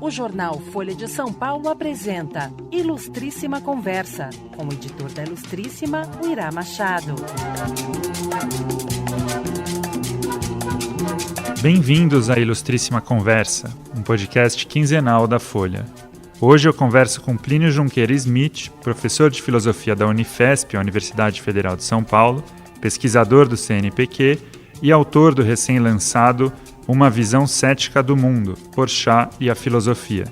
O jornal Folha de São Paulo apresenta Ilustríssima Conversa, com o editor da Ilustríssima, o Irá Machado. Bem-vindos à Ilustríssima Conversa, um podcast quinzenal da Folha. Hoje eu converso com Plínio Junqueira Smith, professor de filosofia da Unifesp, a Universidade Federal de São Paulo, pesquisador do CNPq e autor do recém-lançado Uma Visão Cética do Mundo, Porchat e a Filosofia.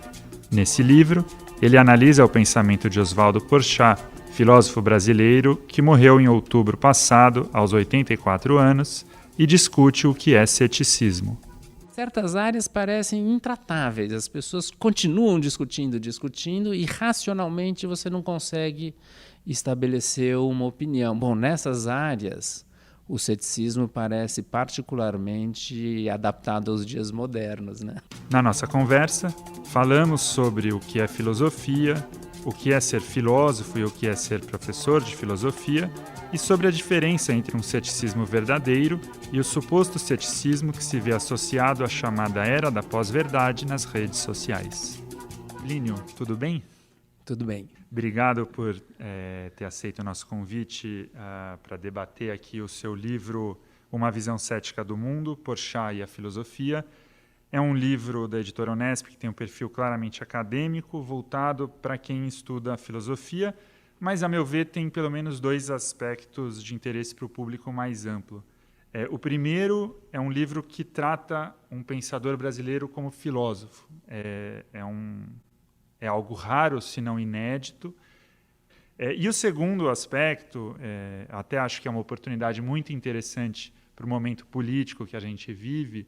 Nesse livro, ele analisa o pensamento de Oswaldo Porchat, filósofo brasileiro que morreu em outubro passado, aos 84 anos, e discute o que é ceticismo. Certas áreas parecem intratáveis, as pessoas continuam discutindo e racionalmente você não consegue estabelecer uma opinião. Bom, nessas áreas, o ceticismo parece particularmente adaptado aos dias modernos, né? Na nossa conversa, falamos sobre o que é filosofia, o que é ser filósofo e o que é ser professor de filosofia, e sobre a diferença entre um ceticismo verdadeiro e o suposto ceticismo que se vê associado à chamada era da pós-verdade nas redes sociais. Plínio, tudo bem? Tudo bem. Obrigado por ter aceito o nosso convite para debater aqui o seu livro Uma Visão Cética do Mundo, Porchat e a Filosofia. É um livro da editora Unesp que tem um perfil claramente acadêmico, voltado para quem estuda filosofia, mas, a meu ver, tem pelo menos dois aspectos de interesse para o público mais amplo. O primeiro é um livro que trata um pensador brasileiro como filósofo. É algo raro, se não inédito. E o segundo aspecto, até acho que é uma oportunidade muito interessante para o momento político que a gente vive,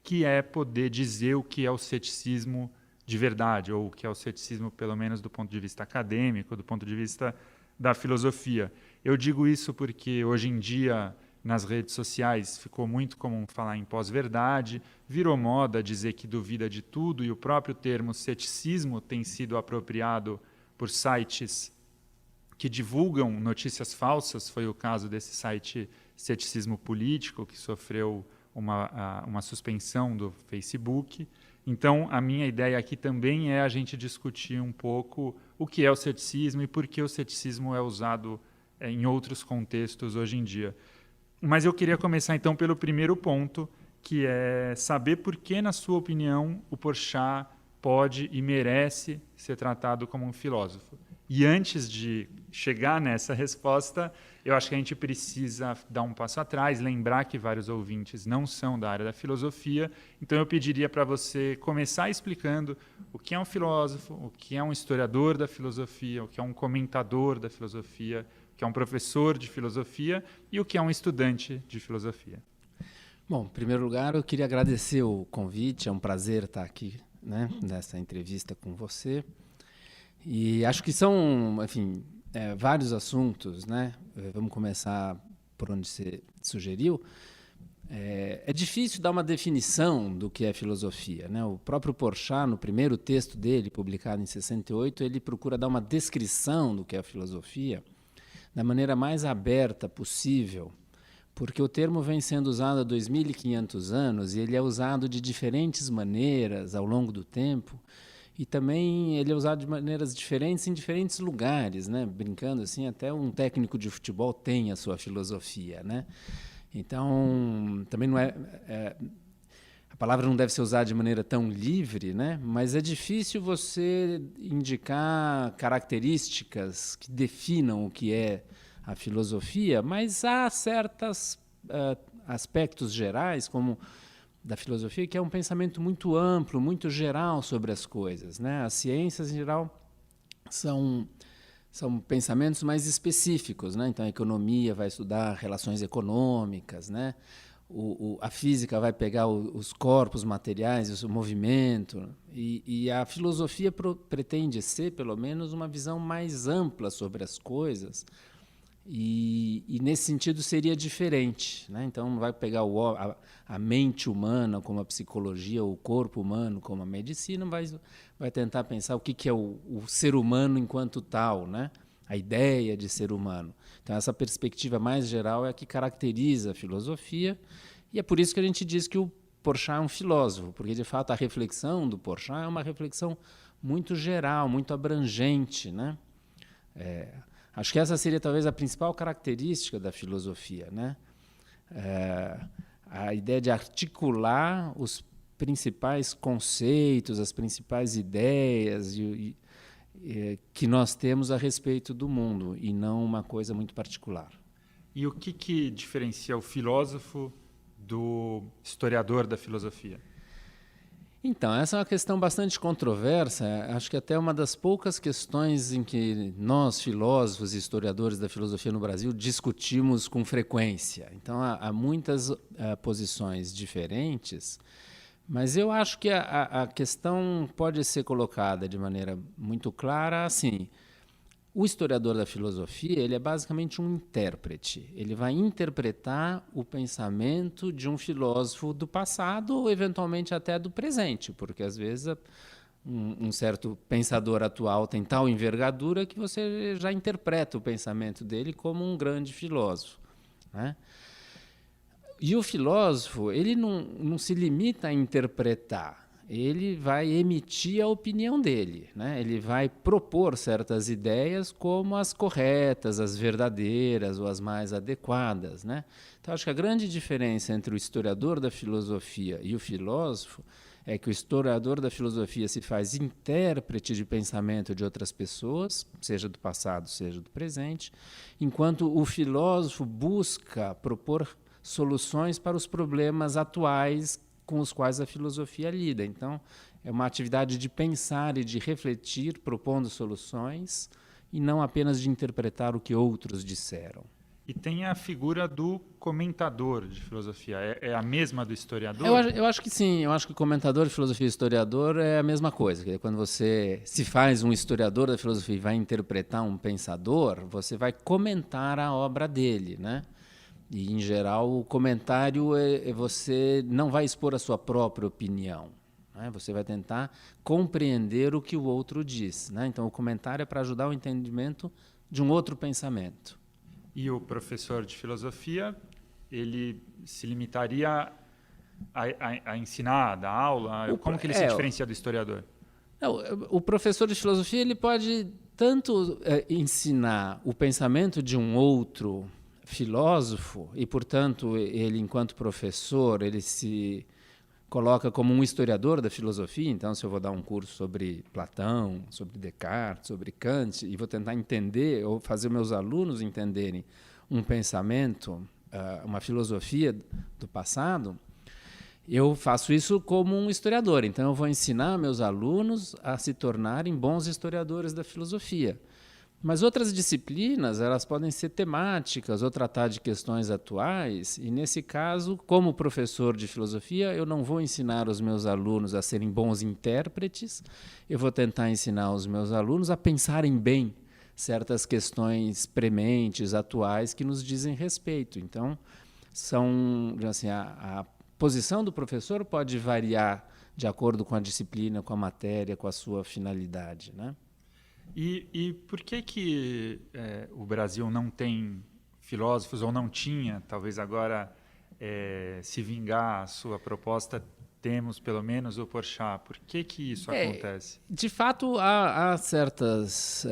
que é poder dizer o que é o ceticismo de verdade, ou o que é o ceticismo, pelo menos do ponto de vista acadêmico, do ponto de vista da filosofia. Eu digo isso porque, hoje em dia, nas redes sociais, ficou muito comum falar em pós-verdade, virou moda dizer que duvida de tudo, e o próprio termo ceticismo tem sido apropriado por sites que divulgam notícias falsas. Foi o caso desse site Ceticismo Político, que sofreu uma suspensão do Facebook. Então, a minha ideia aqui também é a gente discutir um pouco o que é o ceticismo e por que o ceticismo é usado em outros contextos hoje em dia. Mas eu queria começar, então, pelo primeiro ponto, que é saber por que, na sua opinião, o Porchat pode e merece ser tratado como um filósofo. E antes de chegar nessa resposta, eu acho que a gente precisa dar um passo atrás, lembrar que vários ouvintes não são da área da filosofia. Então eu pediria para você começar explicando o que é um filósofo, o que é um historiador da filosofia, o que é um comentador da filosofia, o que é um professor de filosofia e o que é um estudante de filosofia. Bom, em primeiro lugar, eu queria agradecer o convite, é um prazer estar aqui, né, nessa entrevista com você. E acho que são, enfim, vários assuntos, né? Vamos começar por onde você sugeriu. É difícil dar uma definição do que é filosofia, né? O próprio Porchat, no primeiro texto dele, publicado em 68, ele procura dar uma descrição do que é a filosofia da maneira mais aberta possível, porque o termo vem sendo usado há 2.500 anos e ele é usado de diferentes maneiras ao longo do tempo. E também ele é usado de maneiras diferentes em diferentes lugares, né? Brincando assim, até um técnico de futebol tem a sua filosofia, né? Então, também não a palavra não deve ser usada de maneira tão livre, né? Mas é difícil você indicar características que definam o que é a filosofia, mas há certos aspectos gerais, como da filosofia, que é um pensamento muito amplo, muito geral sobre as coisas, né? As ciências, em geral, são pensamentos mais específicos, né? Então, a economia vai estudar relações econômicas, né? A física vai pegar os corpos materiais, o movimento, e a filosofia pretende ser, pelo menos, uma visão mais ampla sobre as coisas. E nesse sentido seria diferente, né? Então não vai pegar a mente humana como a psicologia, o corpo humano como a medicina, vai tentar pensar o que é o ser humano enquanto tal, né? A ideia de ser humano. Então essa perspectiva mais geral é a que caracteriza a filosofia, e é por isso que a gente diz que o Porchat é um filósofo, porque, de fato, a reflexão do Porchat é uma reflexão muito geral, muito abrangente, né? Acho que essa seria, talvez, a principal característica da filosofia, né? A ideia de articular os principais conceitos, as principais ideias que nós temos a respeito do mundo, e não uma coisa muito particular. E o que diferencia o filósofo do historiador da filosofia? Então, essa é uma questão bastante controversa. Acho que até uma das poucas questões em que nós, filósofos e historiadores da filosofia no Brasil, discutimos com frequência. Então, há muitas posições diferentes, mas eu acho que a questão pode ser colocada de maneira muito clara assim. O historiador da filosofia, ele é basicamente um intérprete. Ele vai interpretar o pensamento de um filósofo do passado ou, eventualmente, até do presente, porque, às vezes, um certo pensador atual tem tal envergadura que você já interpreta o pensamento dele como um grande filósofo, né? E o filósofo, ele não se limita a interpretar. Ele vai emitir a opinião dele, né? Ele vai propor certas ideias como as corretas, as verdadeiras ou as mais adequadas, né? Então, acho que a grande diferença entre o historiador da filosofia e o filósofo é que o historiador da filosofia se faz intérprete de pensamento de outras pessoas, seja do passado, seja do presente, enquanto o filósofo busca propor soluções para os problemas atuais com os quais a filosofia lida. Então, é uma atividade de pensar e de refletir, propondo soluções, e não apenas de interpretar o que outros disseram. E tem a figura do comentador de filosofia. É a mesma do historiador? Eu acho que sim. Eu acho que comentador de filosofia e historiador é a mesma coisa. Quando você se faz um historiador da filosofia e vai interpretar um pensador, você vai comentar a obra dele, né? E, em geral, o comentário você não vai expor a sua própria opinião, né? Você vai tentar compreender o que o outro diz, né? Então, o comentário é para ajudar o entendimento de um outro pensamento. E o professor de filosofia, ele se limitaria a ensinar, a dar aula? Como que ele se diferencia do historiador? O professor de filosofia, ele pode tanto ensinar o pensamento de um outro filósofo e, portanto, ele, enquanto professor, ele se coloca como um historiador da filosofia. Então, se eu vou dar um curso sobre Platão, sobre Descartes, sobre Kant, e vou tentar entender ou fazer meus alunos entenderem um pensamento, uma filosofia do passado, eu faço isso como um historiador. Então, eu vou ensinar meus alunos a se tornarem bons historiadores da filosofia. Mas outras disciplinas, elas podem ser temáticas ou tratar de questões atuais, e, nesse caso, como professor de filosofia, eu não vou ensinar os meus alunos a serem bons intérpretes, eu vou tentar ensinar os meus alunos a pensarem bem certas questões prementes, atuais, que nos dizem respeito. Então, assim, a posição do professor pode variar de acordo com a disciplina, com a matéria, com a sua finalidade, né? E por que o Brasil não tem filósofos, ou não tinha, talvez agora, se vingar a sua proposta, temos pelo menos o Porchat? Por que isso acontece? De fato, há certas,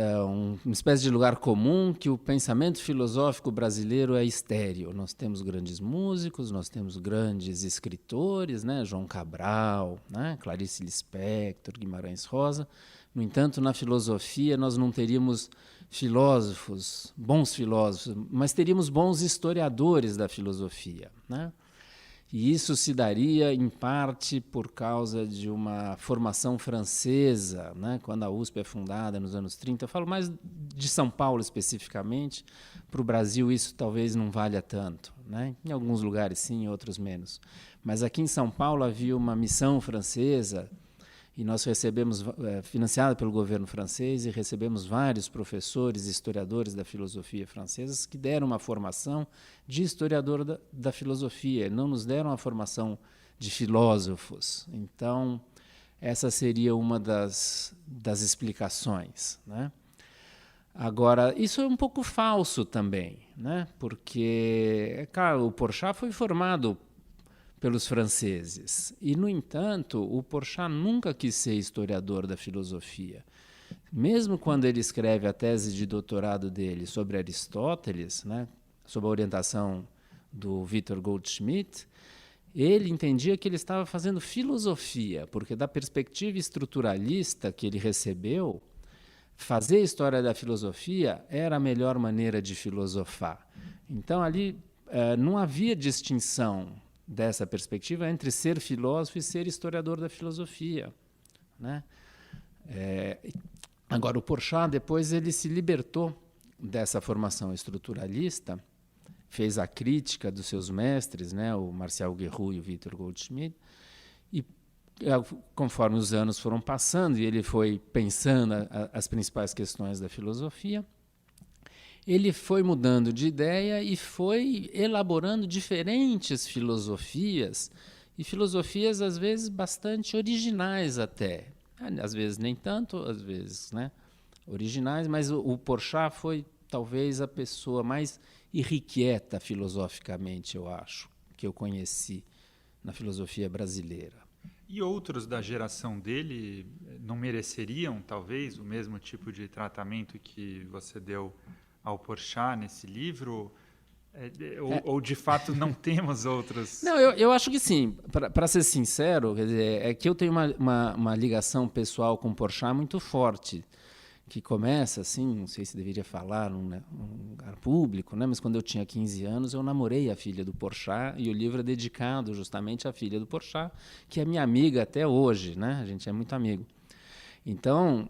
uma espécie de lugar comum que o pensamento filosófico brasileiro é estéril. Nós temos grandes músicos, nós temos grandes escritores, né? João Cabral, né? Clarice Lispector, Guimarães Rosa. No entanto, na filosofia, nós não teríamos filósofos, bons filósofos, mas teríamos bons historiadores da filosofia, né? E isso se daria, em parte, por causa de uma formação francesa, né? Quando a USP é fundada nos anos 30. Eu falo mais de São Paulo, especificamente. Para o Brasil, isso talvez não valha tanto, né? Em alguns lugares, sim, em outros menos. Mas aqui em São Paulo havia uma missão francesa, e nós recebemos, financiada pelo governo francês, e recebemos vários professores e historiadores da filosofia francesa que deram uma formação de historiador da filosofia, não nos deram a formação de filósofos. Então, essa seria uma das explicações, né? Agora, isso é um pouco falso também, né? Porque, é claro, o Porchat foi formado pelos franceses. E, no entanto, o Porchat nunca quis ser historiador da filosofia. Mesmo quando ele escreve a tese de doutorado dele sobre Aristóteles, né, sob a orientação do Victor Goldschmidt, ele entendia que ele estava fazendo filosofia, porque da perspectiva estruturalista que ele recebeu, fazer história da filosofia era a melhor maneira de filosofar. Então, ali não havia distinção dessa perspectiva entre ser filósofo e ser historiador da filosofia, né? Agora, o Porchat, depois, ele se libertou dessa formação estruturalista, fez a crítica dos seus mestres, né, o Martial Guerroux e o Victor Goldschmidt, e conforme os anos foram passando e ele foi pensando as principais questões da filosofia, ele foi mudando de ideia e foi elaborando diferentes filosofias, e filosofias, às vezes, bastante originais até. Às vezes nem tanto, às vezes, né, originais, mas o Porchat foi talvez a pessoa mais irrequieta filosoficamente, eu acho, que eu conheci na filosofia brasileira. E outros da geração dele não mereceriam, talvez, o mesmo tipo de tratamento que você deu ao Porchat nesse livro? Ou de fato não temos outros? Não, eu acho que sim. Para ser sincero, quer dizer, é que eu tenho uma ligação pessoal com o Porchat muito forte, que começa assim, não sei se deveria falar num lugar público, né? Mas quando eu tinha 15 anos eu namorei a filha do Porchat, e o livro é dedicado justamente à filha do Porchat, que é minha amiga até hoje, né? A gente é muito amigo. Então,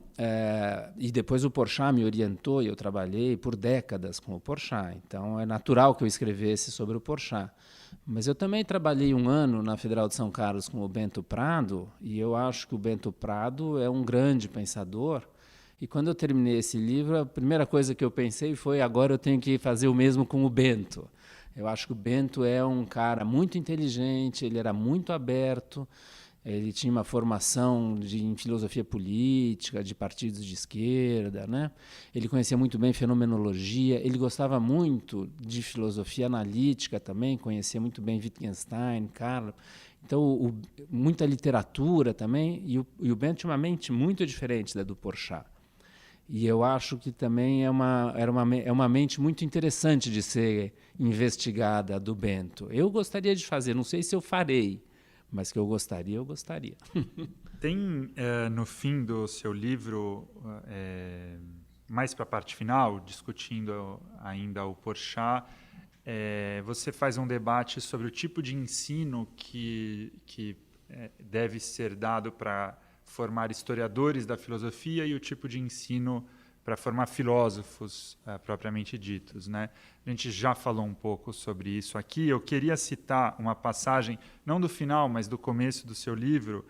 e depois o Porchat me orientou e eu trabalhei por décadas com o Porchat. Então, é natural que eu escrevesse sobre o Porchat. Mas eu também trabalhei um ano na Federal de São Carlos com o Bento Prado, e eu acho que o Bento Prado é um grande pensador. E quando eu terminei esse livro, a primeira coisa que eu pensei foi: agora eu tenho que fazer o mesmo com o Bento. Eu acho que o Bento é um cara muito inteligente, ele era muito aberto, ele tinha uma formação em filosofia política, de partidos de esquerda, né? Ele conhecia muito bem fenomenologia, ele gostava muito de filosofia analítica também, conhecia muito bem Wittgenstein, Carlo. Então, muita literatura também, e o Bento tinha uma mente muito diferente da do Porchat. E eu acho que também é uma mente muito interessante de ser investigada, do Bento. Eu gostaria de fazer, não sei se eu farei, mas que eu gostaria. Tem, no fim do seu livro, mais para a parte final, discutindo ainda o Porchat, você faz um debate sobre o tipo de ensino que deve ser dado para formar historiadores da filosofia e o tipo de ensino para formar filósofos propriamente ditos, né? A gente já falou um pouco sobre isso aqui. Eu queria citar uma passagem, não do final, mas do começo do seu livro,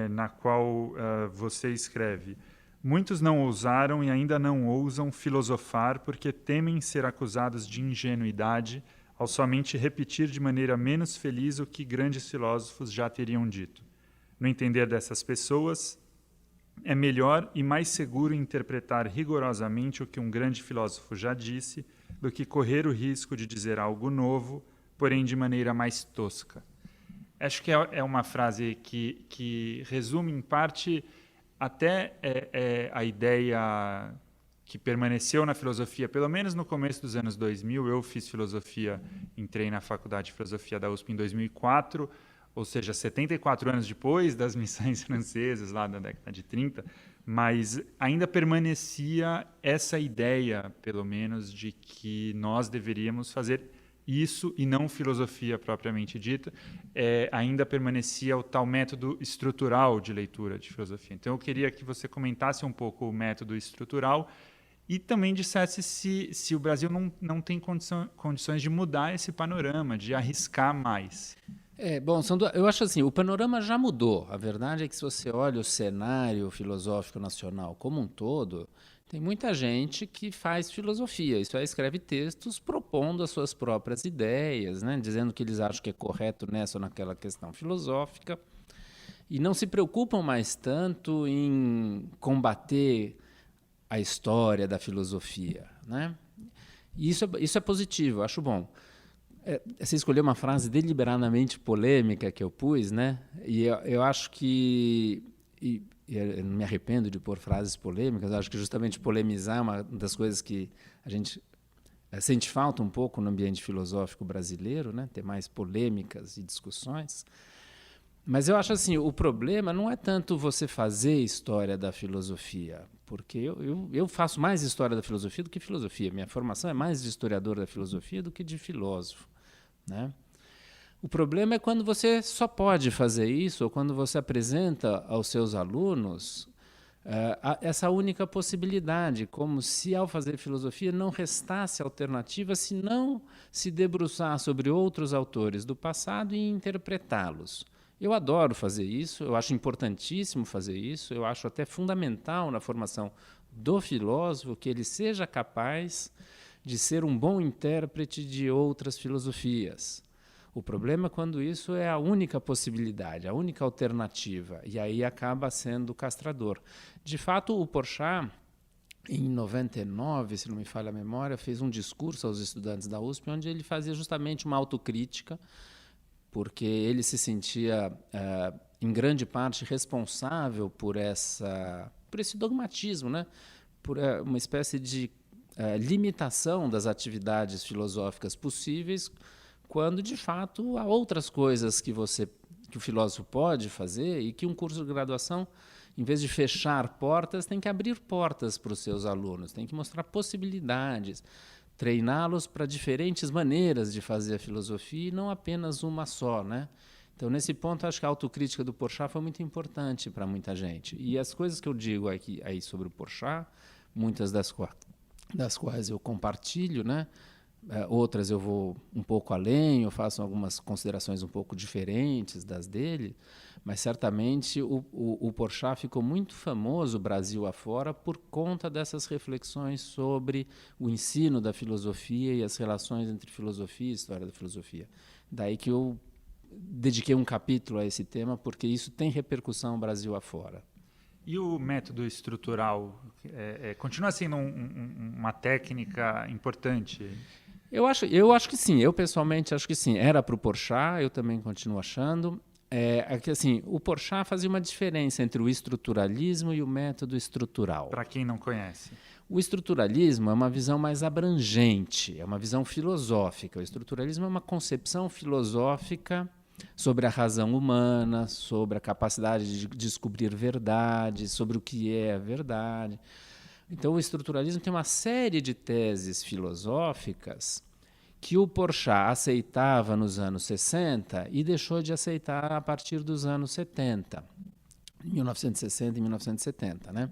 na qual você escreve: muitos não ousaram e ainda não ousam filosofar porque temem ser acusados de ingenuidade ao somente repetir de maneira menos feliz o que grandes filósofos já teriam dito. No entender dessas pessoas, é melhor e mais seguro interpretar rigorosamente o que um grande filósofo já disse do que correr o risco de dizer algo novo, porém de maneira mais tosca. Acho que é uma frase que resume, em parte, até a ideia que permaneceu na filosofia, pelo menos no começo dos anos 2000. Eu fiz filosofia, entrei na Faculdade de Filosofia da USP em 2004, ou seja, 74 anos depois das missões francesas, lá da década de 30, mas ainda permanecia essa ideia, pelo menos, de que nós deveríamos fazer isso e não filosofia propriamente dita. Ainda permanecia o tal método estrutural de leitura de filosofia. Então, eu queria que você comentasse um pouco o método estrutural e também dissesse se o Brasil não tem condições de mudar esse panorama, de arriscar mais. Bom, eu acho assim, o panorama já mudou. A verdade é que, se você olha o cenário filosófico nacional como um todo, tem muita gente que faz filosofia, isso é, escreve textos propondo as suas próprias ideias, né, dizendo que eles acham que é correto nessa ou naquela questão filosófica, e não se preocupam mais tanto em combater a história da filosofia, né? E isso é positivo, eu acho bom. Você escolheu uma frase deliberadamente polêmica que eu pus, né? E eu acho que... eu não me arrependo de pôr frases polêmicas, eu acho que justamente polemizar é uma das coisas que a gente sente falta um pouco no ambiente filosófico brasileiro, né? Ter mais polêmicas e discussões. Mas eu acho assim, o problema não é tanto você fazer história da filosofia, porque eu faço mais história da filosofia do que filosofia. Minha formação é mais de historiador da filosofia do que de filósofo, né? O problema é quando você só pode fazer isso, ou quando você apresenta aos seus alunos essa única possibilidade, como se ao fazer filosofia não restasse alternativa senão se debruçar sobre outros autores do passado e interpretá-los. Eu adoro fazer isso, eu acho importantíssimo fazer isso, eu acho até fundamental na formação do filósofo que ele seja capaz de ser um bom intérprete de outras filosofias. O problema é quando isso é a única possibilidade, a única alternativa, e aí acaba sendo castrador. De fato, o Porchat, em 99, se não me falha a memória, fez um discurso aos estudantes da USP, onde ele fazia justamente uma autocrítica, porque ele se sentia, em grande parte, responsável por esse dogmatismo, né? Por uma espécie de limitação das atividades filosóficas possíveis, quando, de fato, há outras coisas que o filósofo pode fazer e que um curso de graduação, em vez de fechar portas, tem que abrir portas para os seus alunos, tem que mostrar possibilidades, treiná-los para diferentes maneiras de fazer a filosofia e não apenas uma só, né? Então, nesse ponto, acho que a autocrítica do Porchat foi muito importante para muita gente. E as coisas que eu digo aí sobre o Porchat, muitas das quais eu compartilho, né? Outras eu vou um pouco além, eu faço algumas considerações um pouco diferentes das dele, mas certamente o Porchat ficou muito famoso Brasil afora por conta dessas reflexões sobre o ensino da filosofia e as relações entre filosofia e história da filosofia. Daí que eu dediquei um capítulo a esse tema, porque isso tem repercussão Brasil afora. E o método estrutural continua sendo uma técnica importante? Eu acho que sim, eu pessoalmente acho que sim. Era para o Porchat, eu também continuo achando. Que, assim, o Porchat fazia uma diferença entre o estruturalismo e o método estrutural. Para quem não conhece. O estruturalismo é uma visão mais abrangente, é uma visão filosófica. O estruturalismo é uma concepção filosófica sobre a razão humana, sobre a capacidade de descobrir verdade, sobre o que é a verdade. Então, o estruturalismo tem uma série de teses filosóficas que o Porchat aceitava nos anos 60 e deixou de aceitar a partir dos anos 70, 1960 e 1970, né?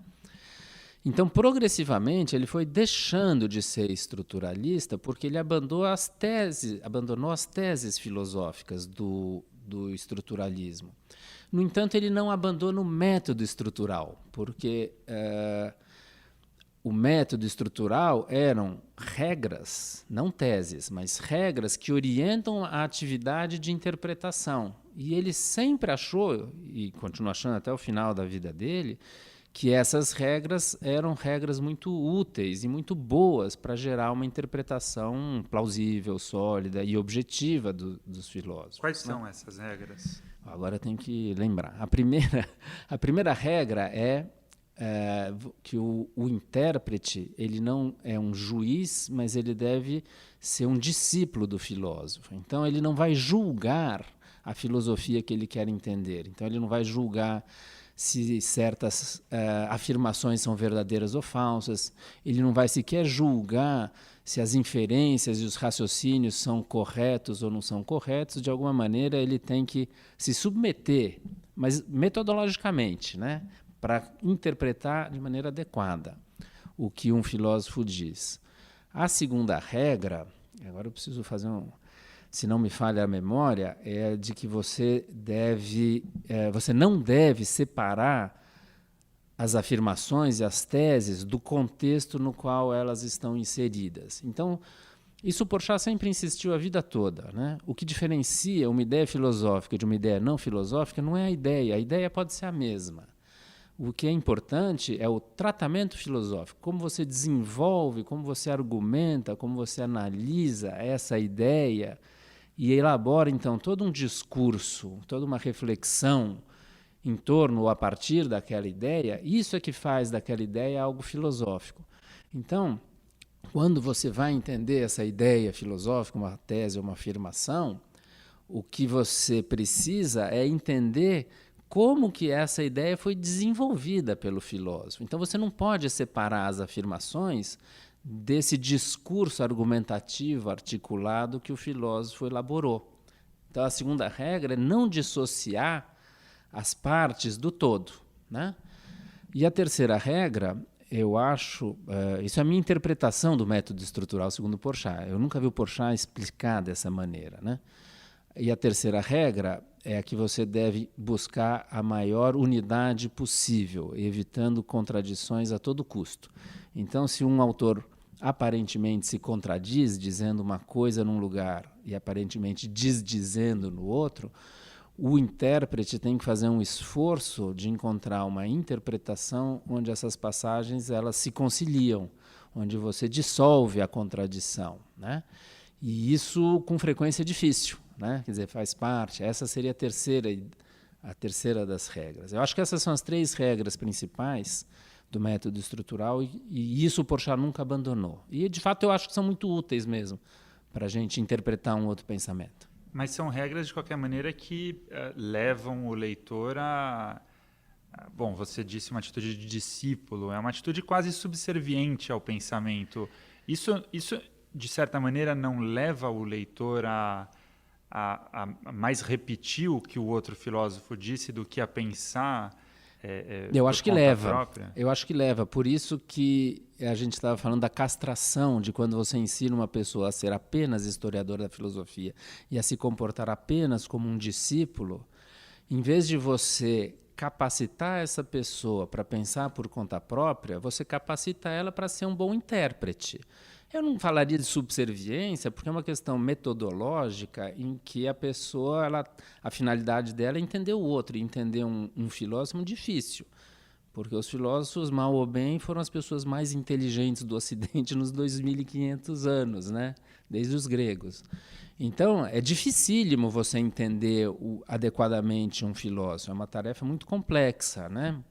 Então, progressivamente, ele foi deixando de ser estruturalista porque ele abandonou as teses filosóficas do estruturalismo. No entanto, ele não abandona o método estrutural, porque o método estrutural eram regras, não teses, mas regras que orientam a atividade de interpretação. E ele sempre achou, e continua achando até o final da vida dele, que essas regras eram regras muito úteis e muito boas para gerar uma interpretação plausível, sólida e objetiva dos filósofos. Quais são essas regras? Agora eu tenho que lembrar. A primeira regra é que o intérprete ele não é um juiz, mas ele deve ser um discípulo do filósofo. Então, ele não vai julgar a filosofia que ele quer entender. Então, ele não vai julgar se certas afirmações são verdadeiras ou falsas. Ele não vai sequer julgar se as inferências e os raciocínios são corretos ou não são corretos. De alguma maneira, ele tem que se submeter, mas metodologicamente, né, para interpretar de maneira adequada o que um filósofo diz. A segunda regra, agora eu preciso fazer se não me falha a memória, é de que você não deve separar as afirmações e as teses do contexto no qual elas estão inseridas. Então, isso o Porchat sempre insistiu a vida toda, né? O que diferencia uma ideia filosófica de uma ideia não filosófica não é a ideia pode ser a mesma. O que é importante é o tratamento filosófico, como você desenvolve, como você argumenta, como você analisa essa ideia e elabora, então, todo um discurso, toda uma reflexão em torno ou a partir daquela ideia, isso é que faz daquela ideia algo filosófico. Então, quando você vai entender essa ideia filosófica, uma tese ou uma afirmação, o que você precisa é entender como que essa ideia foi desenvolvida pelo filósofo. Então, você não pode separar as afirmações desse discurso argumentativo, articulado, que o filósofo elaborou. Então, a segunda regra é não dissociar as partes do todo, né? E a terceira regra, eu acho, isso é a minha interpretação do método estrutural segundo Porchat. Eu nunca vi o Porchat explicar dessa maneira, né? E a terceira regra é a que você deve buscar a maior unidade possível, evitando contradições a todo custo. Então, se um autor aparentemente se contradiz, dizendo uma coisa num lugar e aparentemente desdizendo no outro, o intérprete tem que fazer um esforço de encontrar uma interpretação onde essas passagens elas se conciliam, onde você dissolve a contradição, né? E isso com frequência é difícil, né? Quer dizer, faz parte. Essa seria a terceira das regras. Eu acho que essas são as 3 regras principais do método estrutural e isso o Porchat nunca abandonou. E, de fato, eu acho que são muito úteis mesmo para a gente interpretar um outro pensamento. Mas são regras, de qualquer maneira, que levam o leitor bom, você disse uma atitude de discípulo, é uma atitude quase subserviente ao pensamento. Isso de certa maneira, não leva o leitor a mais repetir o que o outro filósofo disse do que a pensar eu acho que leva. Própria? Eu acho que leva. Por isso que a gente estava falando da castração, de quando você ensina uma pessoa a ser apenas historiador da filosofia e a se comportar apenas como um discípulo, em vez de você capacitar essa pessoa para pensar por conta própria, você capacita ela para ser um bom intérprete. Eu não falaria de subserviência, porque é uma questão metodológica em que a pessoa, a finalidade dela é entender o outro, e entender um filósofo é muito difícil, porque os filósofos, mal ou bem, foram as pessoas mais inteligentes do Ocidente nos 2.500 anos, né? Desde os gregos. Então, é dificílimo você entender adequadamente um filósofo, é uma tarefa muito complexa, né?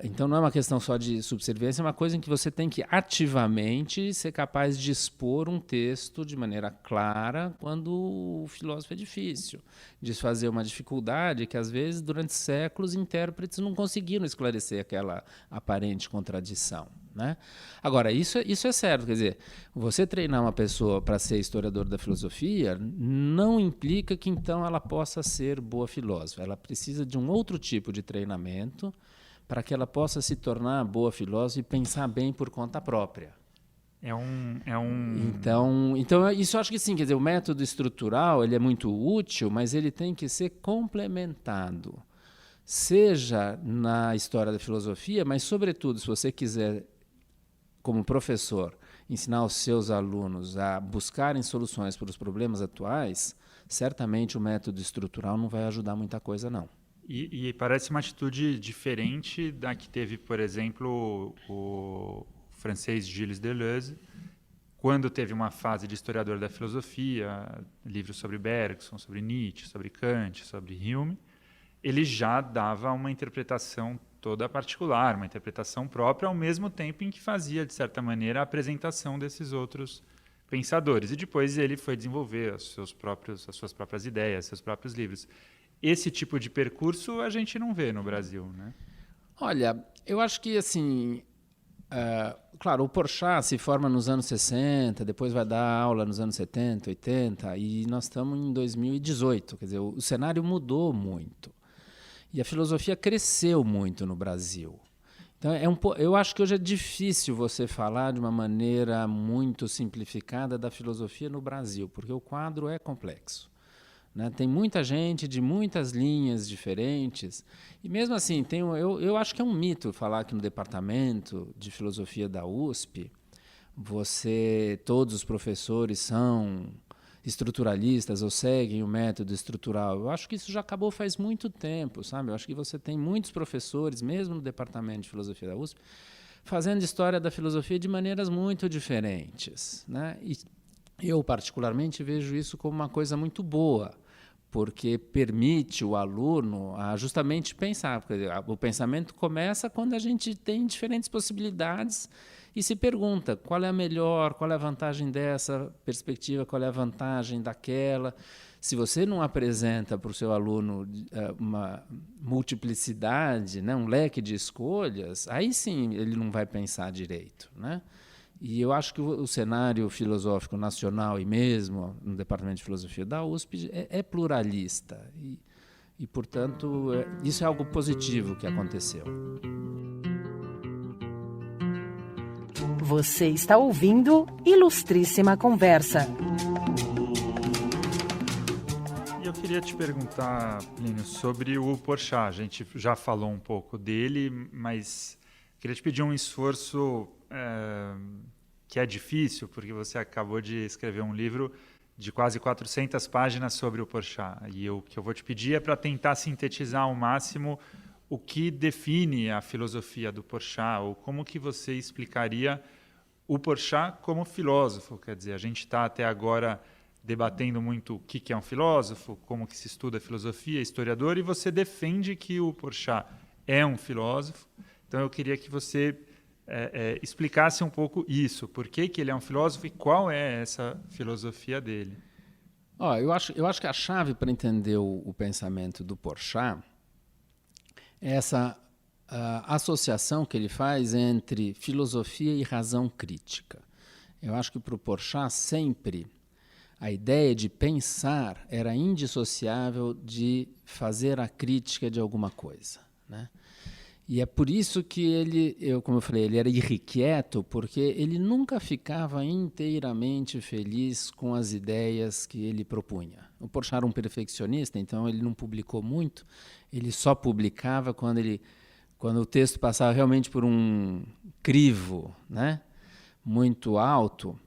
Então não é uma questão só de subserviência, é uma coisa em que você tem que ativamente ser capaz de expor um texto de maneira clara quando o filósofo é difícil, desfazer uma dificuldade que às vezes durante séculos intérpretes não conseguiram esclarecer aquela aparente contradição, né? Agora, isso é certo, quer dizer, você treinar uma pessoa para ser historiador da filosofia não implica que então ela possa ser boa filósofa, ela precisa de um outro tipo de treinamento para que ela possa se tornar boa filósofa e pensar bem por conta própria. Então, isso eu acho que sim, quer dizer, o método estrutural ele é muito útil, mas ele tem que ser complementado, seja na história da filosofia, mas, sobretudo, se você quiser, como professor, ensinar os seus alunos a buscarem soluções para os problemas atuais, certamente o método estrutural não vai ajudar muita coisa, não. E parece uma atitude diferente da que teve, por exemplo, o francês Gilles Deleuze, quando teve uma fase de historiador da filosofia, livros sobre Bergson, sobre Nietzsche, sobre Kant, sobre Hume, ele já dava uma interpretação toda particular, uma interpretação própria, ao mesmo tempo em que fazia, de certa maneira, a apresentação desses outros pensadores. E depois ele foi desenvolver as suas próprias ideias, seus próprios livros. Esse tipo de percurso a gente não vê no Brasil, né? Olha, eu acho que, assim, claro, o Porchat se forma nos anos 60, depois vai dar aula nos anos 70, 80, e nós estamos em 2018, quer dizer, o cenário mudou muito. E a filosofia cresceu muito no Brasil. Então, eu acho que hoje é difícil você falar de uma maneira muito simplificada da filosofia no Brasil, porque o quadro é complexo. Né? Tem muita gente de muitas linhas diferentes. E mesmo assim, eu acho que é um mito falar que no departamento de filosofia da USP, todos os professores são estruturalistas ou seguem o método estrutural. Eu acho que isso já acabou faz muito tempo, sabe? Eu acho que você tem muitos professores, mesmo no departamento de filosofia da USP, fazendo história da filosofia de maneiras muito diferentes, né? Eu, particularmente, vejo isso como uma coisa muito boa, porque permite o aluno a justamente pensar. Porque o pensamento começa quando a gente tem diferentes possibilidades e se pergunta qual é a melhor, qual é a vantagem dessa perspectiva, qual é a vantagem daquela. Se você não apresenta para o seu aluno uma multiplicidade, né, um leque de escolhas, aí sim ele não vai pensar direito, né? E eu acho que o cenário filosófico nacional e mesmo no Departamento de Filosofia da USP é pluralista. E portanto, isso é algo positivo que aconteceu. Você está ouvindo Ilustríssima Conversa. E eu queria te perguntar, Plínio, sobre o Porchat. A gente já falou um pouco dele, mas queria te pedir um esforço que é difícil, porque você acabou de escrever um livro de quase 400 páginas sobre o Porchat. E o que eu vou te pedir é para tentar sintetizar ao máximo o que define a filosofia do Porchat, ou como que você explicaria o Porchat como filósofo. Quer dizer, a gente está até agora debatendo muito o que é um filósofo, como que se estuda a filosofia, historiador, e você defende que o Porchat é um filósofo. Então eu queria que você explicasse um pouco isso, por que ele é um filósofo e qual é essa filosofia dele. Eu acho que a chave para entender o pensamento do Porchat é essa associação que ele faz entre filosofia e razão crítica. Eu acho que para o Porchat sempre a ideia de pensar era indissociável de fazer a crítica de alguma coisa, né? E é por isso que como eu falei, ele era irrequieto, porque ele nunca ficava inteiramente feliz com as ideias que ele propunha. O Porchat era um perfeccionista, então ele não publicou muito, ele só publicava quando o texto passava realmente por um crivo, né, muito alto.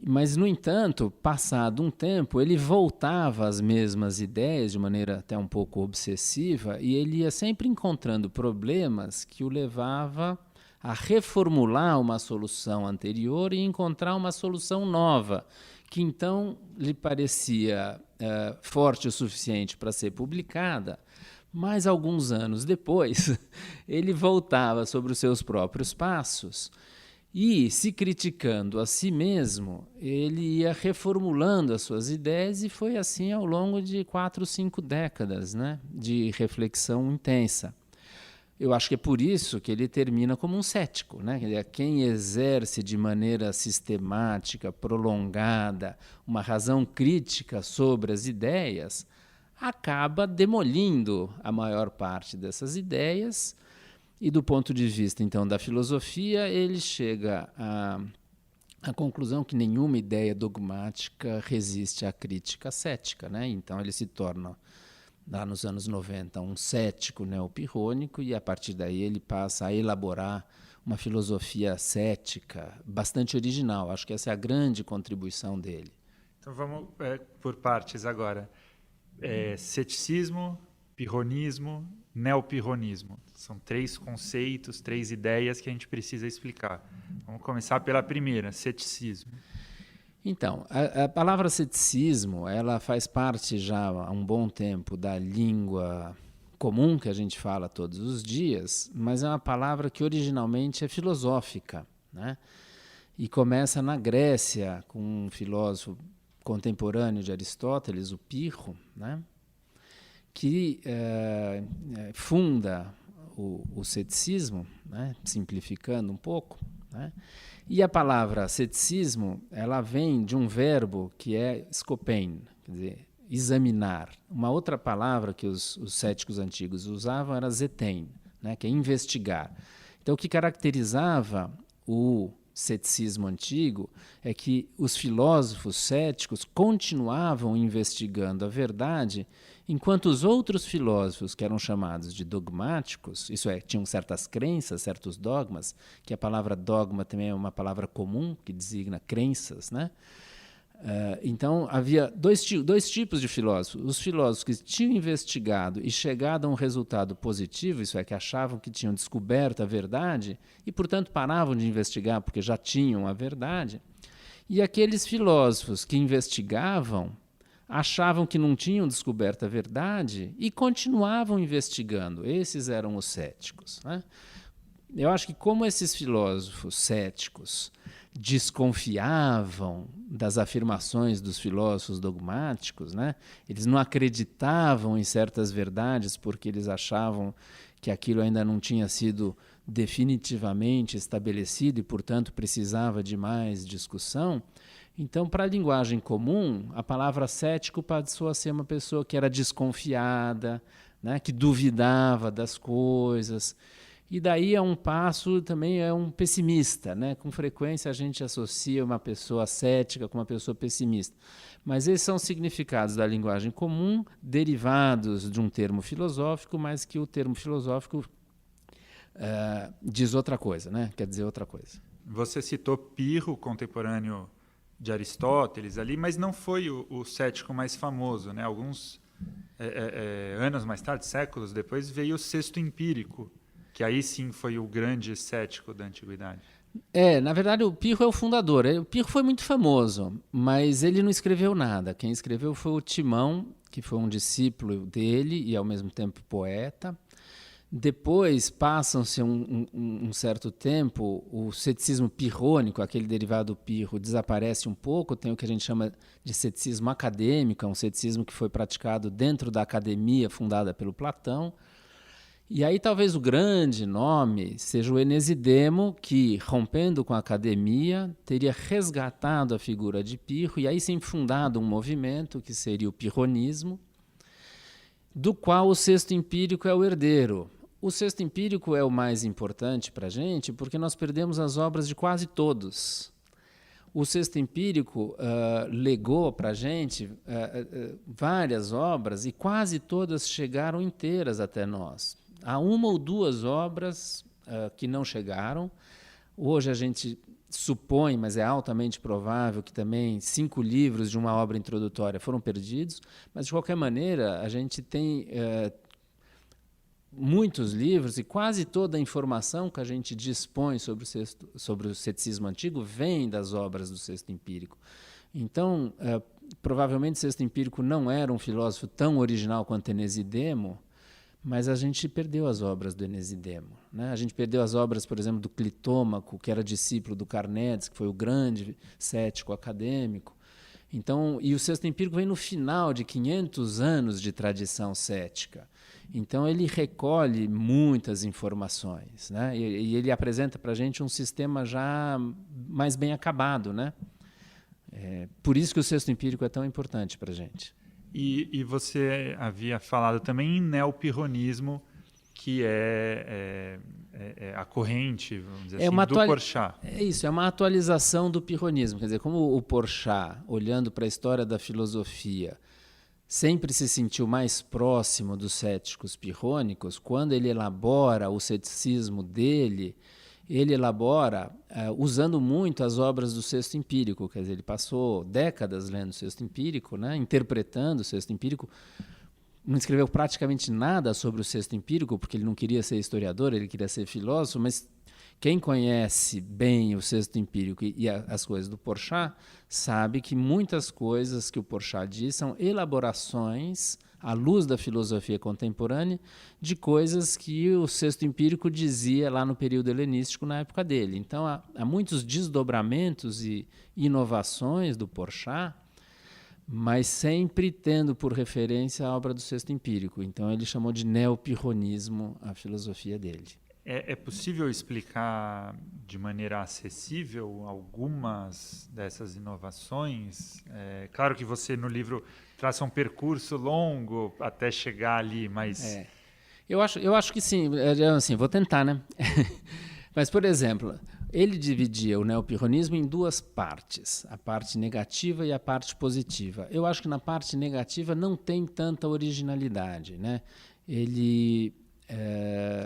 Mas, no entanto, passado um tempo, ele voltava às mesmas ideias de maneira até um pouco obsessiva e ele ia sempre encontrando problemas que o levava a reformular uma solução anterior e encontrar uma solução nova, que então lhe parecia forte o suficiente para ser publicada, mas alguns anos depois ele voltava sobre os seus próprios passos. E, se criticando a si mesmo, ele ia reformulando as suas ideias e foi assim ao longo de 4, 5 décadas, né, de reflexão intensa. Eu acho que é por isso que ele termina como um cético, né? Quem exerce de maneira sistemática, prolongada, uma razão crítica sobre as ideias, acaba demolindo a maior parte dessas ideias. E do ponto de vista, então, da filosofia, ele chega à conclusão que nenhuma ideia dogmática resiste à crítica cética, né? Então ele se torna, lá nos anos 90, um cético neopirrônico e, a partir daí, ele passa a elaborar uma filosofia cética bastante original. Acho que essa é a grande contribuição dele. Então vamos por partes agora. Ceticismo, pirronismo, neopirronismo. São 3 conceitos, 3 ideias que a gente precisa explicar. Vamos começar pela primeira, ceticismo. Então, a palavra ceticismo, ela faz parte já há um bom tempo da língua comum que a gente fala todos os dias, mas é uma palavra que originalmente é filosófica, né? E começa na Grécia, com um filósofo contemporâneo de Aristóteles, o Pirro, né? Que funda o ceticismo, né? Simplificando um pouco, né? E a palavra ceticismo, ela vem de um verbo que é scopein, quer dizer, examinar. Uma outra palavra que os céticos antigos usavam era zetein, né? Que é investigar. Então, o que caracterizava o ceticismo antigo é que os filósofos céticos continuavam investigando a verdade, enquanto os outros filósofos, que eram chamados de dogmáticos, isso é, tinham certas crenças, certos dogmas, que a palavra dogma também é uma palavra comum, que designa crenças, né? Então, havia dois tipos de filósofos. Os filósofos que tinham investigado e chegado a um resultado positivo, isso é, que achavam que tinham descoberto a verdade e, portanto, paravam de investigar porque já tinham a verdade. E aqueles filósofos que investigavam achavam que não tinham descoberto a verdade e continuavam investigando. Esses eram os céticos, né? Eu acho que como esses filósofos céticos desconfiavam das afirmações dos filósofos dogmáticos, né? Eles não acreditavam em certas verdades porque eles achavam que aquilo ainda não tinha sido definitivamente estabelecido e, portanto, precisava de mais discussão. Então, para a linguagem comum, a palavra cético passou a ser uma pessoa que era desconfiada, né? Que duvidava das coisas. E daí, a um passo, também é um pessimista, né? Com frequência, a gente associa uma pessoa cética com uma pessoa pessimista. Mas esses são significados da linguagem comum, derivados de um termo filosófico, mas que o termo filosófico diz outra coisa, né? Quer dizer outra coisa. Você citou Pirro, contemporâneo de Aristóteles, ali, mas não foi o cético mais famoso, né? Alguns anos mais tarde, séculos depois, veio o Sexto Empírico, que aí sim foi o grande cético da antiguidade. Na verdade, o Pirro é o fundador. O Pirro foi muito famoso, mas ele não escreveu nada. Quem escreveu foi o Timão, que foi um discípulo dele e, ao mesmo tempo, poeta. Depois, passam-se um certo tempo, o ceticismo pirrônico, aquele derivado do pirro, desaparece um pouco, tem o que a gente chama de ceticismo acadêmico, é um ceticismo que foi praticado dentro da academia fundada pelo Platão. E aí talvez o grande nome seja o Enesidemo, que, rompendo com a academia, teria resgatado a figura de Pirro e aí sim fundado um movimento que seria o pirronismo, do qual o Sexto Empírico é o herdeiro. O Sexto Empírico é o mais importante para a gente porque nós perdemos as obras de quase todos. O Sexto Empírico legou para a gente várias obras e quase todas chegaram inteiras até nós. Há uma ou duas obras que não chegaram. Hoje a gente supõe, mas é altamente provável, que também 5 livros de uma obra introdutória foram perdidos, mas, de qualquer maneira, a gente tem muitos livros e quase toda a informação que a gente dispõe sobre o ceticismo antigo vem das obras do Sexto Empírico. Então, provavelmente o Sexto Empírico não era um filósofo tão original quanto Enesidemo, mas a gente perdeu as obras do Enesidemo, né? A gente perdeu as obras, por exemplo, do Clitômaco, que era discípulo do Carneades, que foi o grande cético acadêmico. Então, e o Sexto Empírico vem no final de 500 anos de tradição cética. Então, ele recolhe muitas informações, né? E ele apresenta para a gente um sistema já mais bem acabado, né? Por isso que o Sexto Empírico é tão importante para a gente. E você havia falado também em neopirronismo, que é a corrente, vamos dizer assim, do Porchat. É isso, é uma atualização do pirronismo. Quer dizer, como o Porchat, olhando para a história da filosofia, sempre se sentiu mais próximo dos céticos pirrônicos, quando ele elabora o ceticismo dele, ele elabora usando muito as obras do Sexto Empírico. Quer dizer, ele passou décadas lendo o Sexto Empírico, né, interpretando o Sexto Empírico. Não escreveu praticamente nada sobre o Sexto Empírico, porque ele não queria ser historiador, ele queria ser filósofo, mas quem conhece bem o Sexto Empírico e as coisas do Porchat sabe que muitas coisas que o Porchat diz são elaborações à luz da filosofia contemporânea de coisas que o Sexto Empírico dizia lá no período helenístico na época dele. Então, há muitos desdobramentos e inovações do Porchat, mas sempre tendo por referência a obra do Sexto Empírico. Então, ele chamou de neopirronismo a filosofia dele. É possível explicar de maneira acessível algumas dessas inovações? Claro que você, no livro, traça um percurso longo até chegar ali, mas... Eu acho que sim. Assim, vou tentar, né? Mas, por exemplo, ele dividia o neopirronismo em 2 partes, a parte negativa e a parte positiva. Eu acho que na parte negativa não tem tanta originalidade, né?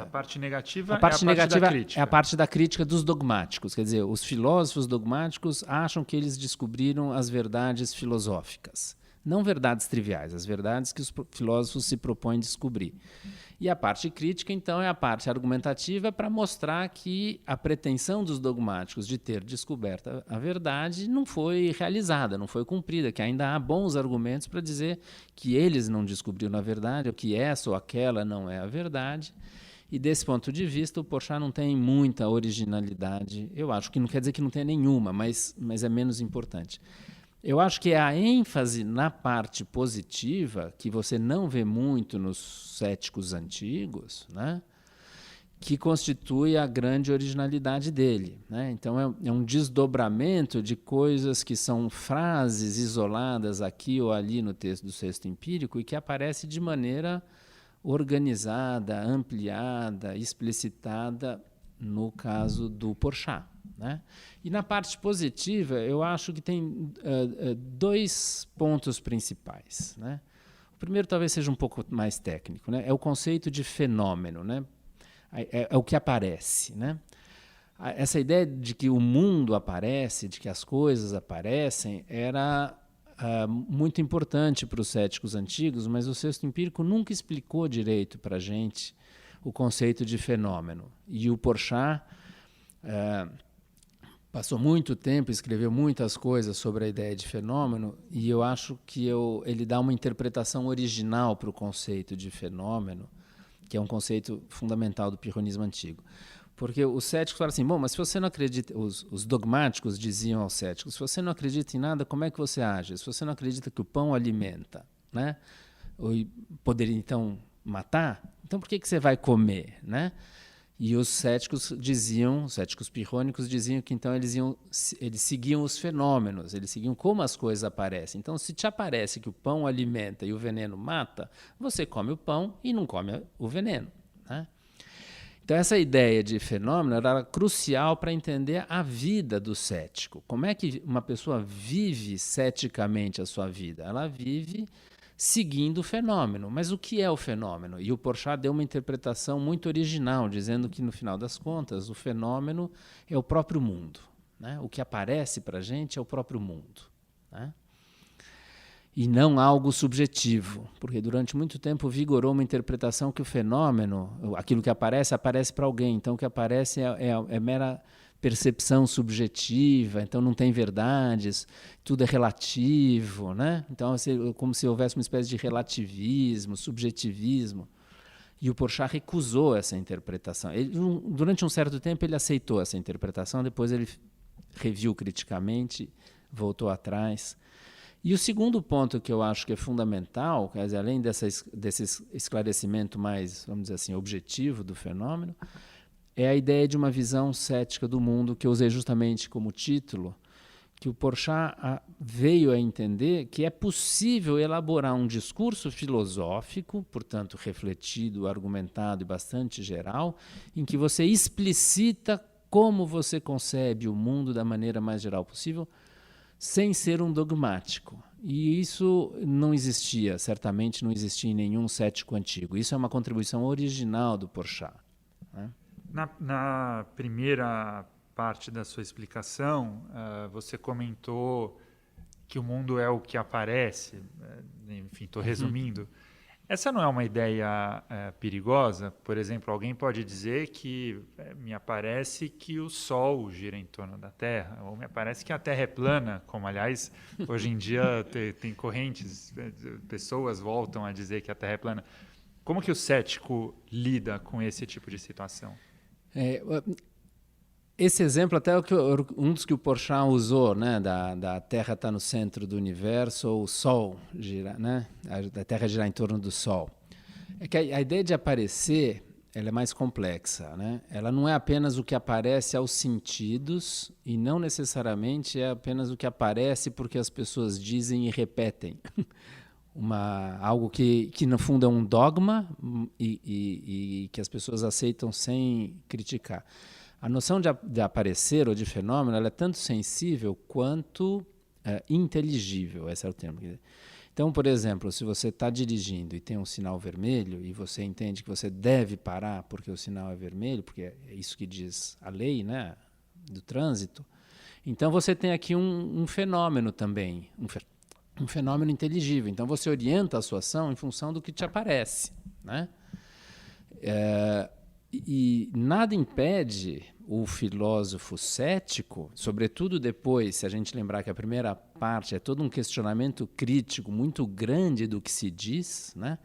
A parte negativa da crítica. É a parte da crítica dos dogmáticos. Quer dizer, os filósofos dogmáticos acham que eles descobriram as verdades filosóficas, Não verdades triviais, as verdades que os filósofos se propõem descobrir. E a parte crítica, então, é a parte argumentativa para mostrar que a pretensão dos dogmáticos de ter descoberto a verdade não foi realizada, não foi cumprida, que ainda há bons argumentos para dizer que eles não descobriram a verdade, ou que essa ou aquela não é a verdade. E desse ponto de vista, o Porchat não tem muita originalidade. Eu acho que não quer dizer que não tenha nenhuma, mas é menos importante. Eu acho que é a ênfase na parte positiva, que você não vê muito nos céticos antigos, né, que constitui a grande originalidade dele, né? Então é um desdobramento de coisas que são frases isoladas aqui ou ali no texto do Sexto Empírico e que aparece de maneira organizada, ampliada, explicitada no caso do Porchat, né? E na parte positiva, eu acho que tem dois pontos principais, né? O primeiro talvez seja um pouco mais técnico, né? É o conceito de fenômeno, né? É o que aparece, né? Essa ideia de que o mundo aparece, de que as coisas aparecem, era muito importante para os céticos antigos, mas o Sexto Empírico nunca explicou direito para a gente o conceito de fenômeno. E o Porchat passou muito tempo, escreveu muitas coisas sobre a ideia de fenômeno, e eu acho que ele dá uma interpretação original para o conceito de fenômeno, que é um conceito fundamental do pirronismo antigo. Porque os céticos falam assim, bom, mas se você não acredita, os dogmáticos diziam aos céticos, se você não acredita em nada, como é que você age? Se você não acredita que o pão alimenta, né? Ou poderia então matar, então por que você vai comer, né? E os céticos diziam, os céticos pirrônicos diziam que então eles seguiam os fenômenos, eles seguiam como as coisas aparecem. Então, se te aparece que o pão alimenta e o veneno mata, você come o pão e não come o veneno, né? Então, essa ideia de fenômeno era crucial para entender a vida do cético. Como é que uma pessoa vive ceticamente a sua vida? Ela vive seguindo o fenômeno. Mas o que é o fenômeno? E o Porchat deu uma interpretação muito original, dizendo que, no final das contas, o fenômeno é o próprio mundo, né? O que aparece para a gente é o próprio mundo, né? E não algo subjetivo, porque durante muito tempo vigorou uma interpretação que o fenômeno, aquilo que aparece para alguém, então o que aparece é mera percepção subjetiva, então não tem verdades, tudo é relativo, né? Então como se houvesse uma espécie de relativismo, subjetivismo. E o Porchat recusou essa interpretação. Durante um certo tempo ele aceitou essa interpretação, depois ele reviu criticamente, voltou atrás. E o segundo ponto que eu acho que é fundamental, quer dizer, além desse esclarecimento mais, vamos dizer assim, objetivo do fenômeno, é a ideia de uma visão cética do mundo, que eu usei justamente como título, que o Porchat veio a entender que é possível elaborar um discurso filosófico, portanto refletido, argumentado e bastante geral, em que você explicita como você concebe o mundo da maneira mais geral possível, sem ser um dogmático. E isso não existia, certamente não existia em nenhum cético antigo. Isso é uma contribuição original do Porchat, né? Na primeira parte da sua explicação, você comentou que o mundo é o que aparece. Enfim, estou resumindo. Essa não é uma ideia perigosa? Por exemplo, alguém pode dizer que me aparece que o Sol gira em torno da Terra, ou me aparece que a Terra é plana, como, aliás, hoje em dia tem correntes, pessoas voltam a dizer que a Terra é plana. Como que o cético lida com esse tipo de situação? Esse exemplo até é um dos que o Porchat usou, né, da Terra estar no centro do universo, ou o Sol girar, né, a Terra girar em torno do Sol. É que a ideia de aparecer, ela é mais complexa, né? Ela não é apenas o que aparece aos sentidos e não necessariamente é apenas o que aparece porque as pessoas dizem e repetem. Algo que no fundo é um dogma e que as pessoas aceitam sem criticar. A noção de aparecer ou de fenômeno ela é tanto sensível quanto inteligível, esse é o termo. Então, por exemplo, se você está dirigindo e tem um sinal vermelho e você entende que você deve parar porque o sinal é vermelho, porque é isso que diz a lei, né, do trânsito, então você tem aqui um fenômeno também, um fenômeno inteligível. Então você orienta a sua ação em função do que te aparece, né? E nada impede o filósofo cético, sobretudo depois, se a gente lembrar que a primeira parte é todo um questionamento crítico muito grande do que se diz, né?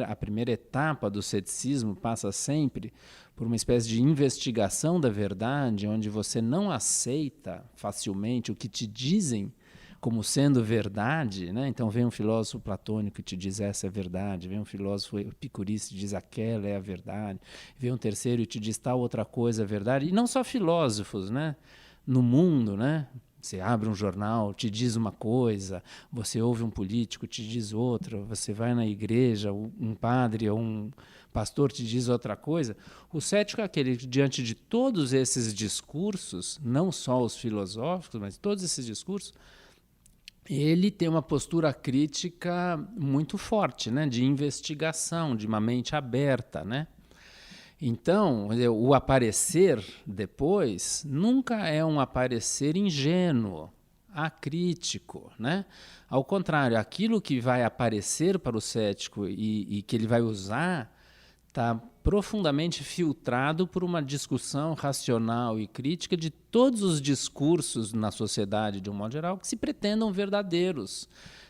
A primeira etapa do ceticismo passa sempre por uma espécie de investigação da verdade, onde você não aceita facilmente o que te dizem como sendo verdade, né? Então vem um filósofo platônico que te diz essa é a verdade, vem um filósofo epicurista e te diz aquela é a verdade, vem um terceiro e te diz tal outra coisa é verdade. E não só filósofos, né? No mundo, né? Você abre um jornal, te diz uma coisa, você ouve um político, te diz outra, você vai na igreja, um padre ou um pastor te diz outra coisa. O cético é aquele que, diante de todos esses discursos, não só os filosóficos, mas todos esses discursos, ele tem uma postura crítica muito forte, né? De investigação, de uma mente aberta, né? Então, o aparecer depois nunca é um aparecer ingênuo, acrítico, né? Ao contrário, aquilo que vai aparecer para o cético e que ele vai usar está profundamente filtrado por uma discussão racional e crítica de todos os discursos na sociedade, de um modo geral, que se pretendam verdadeiros,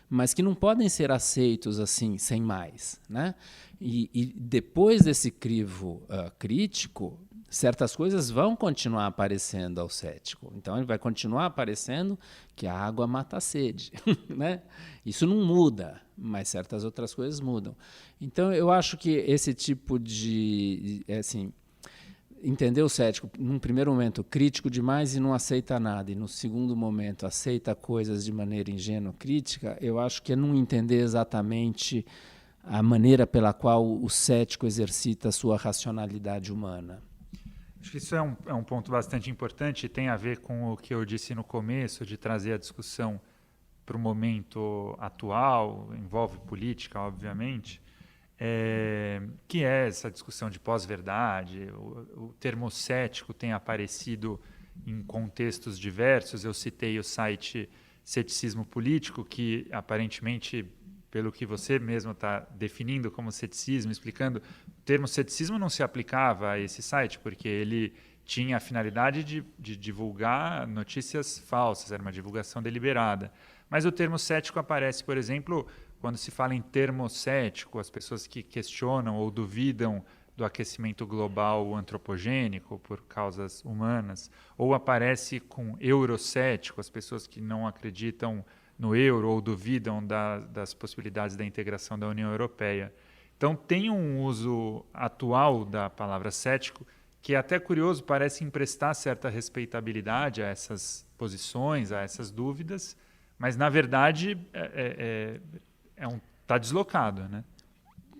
mas que não podem ser aceitos assim, sem mais, né? E depois desse crivo crítico, certas coisas vão continuar aparecendo ao cético. Então, ele vai continuar aparecendo que a água mata a sede, né? Isso não muda, mas certas outras coisas mudam. Então, eu acho que esse tipo de assim, entender o cético, num primeiro momento, crítico demais e não aceita nada, e no segundo momento, aceita coisas de maneira ingênua, crítica, eu acho que é não entender exatamente a maneira pela qual o cético exercita a sua racionalidade humana. Acho que isso é um ponto bastante importante e tem a ver com o que eu disse no começo, de trazer a discussão para o momento atual, envolve política, obviamente, que é essa discussão de pós-verdade. O termo cético tem aparecido em contextos diversos. Eu citei o site Ceticismo Político, que aparentemente, pelo que você mesmo está definindo como ceticismo, explicando, o termo ceticismo não se aplicava a esse site, porque ele tinha a finalidade de divulgar notícias falsas, era uma divulgação deliberada. Mas o termo cético aparece, por exemplo, quando se fala em termo cético, as pessoas que questionam ou duvidam do aquecimento global antropogênico por causas humanas, ou aparece com eurocético, as pessoas que não acreditam no euro ou duvidam das possibilidades da integração da União Europeia. Então, tem um uso atual da palavra cético que é até curioso, parece emprestar certa respeitabilidade a essas posições, a essas dúvidas, mas, na verdade, tá deslocado, né?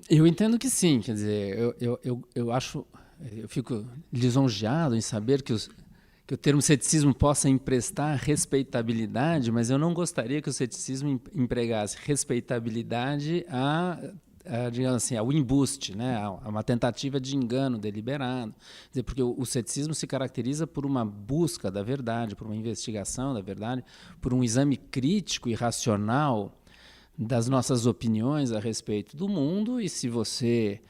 Eu entendo que sim, quer dizer, eu fico lisonjeado em saber que o termo ceticismo possa emprestar respeitabilidade, mas eu não gostaria que o ceticismo empregasse respeitabilidade digamos assim, ao embuste, né? A uma tentativa de engano deliberado. Quer dizer, porque o ceticismo se caracteriza por uma busca da verdade, por uma investigação da verdade, por um exame crítico e racional das nossas opiniões a respeito do mundo, e se você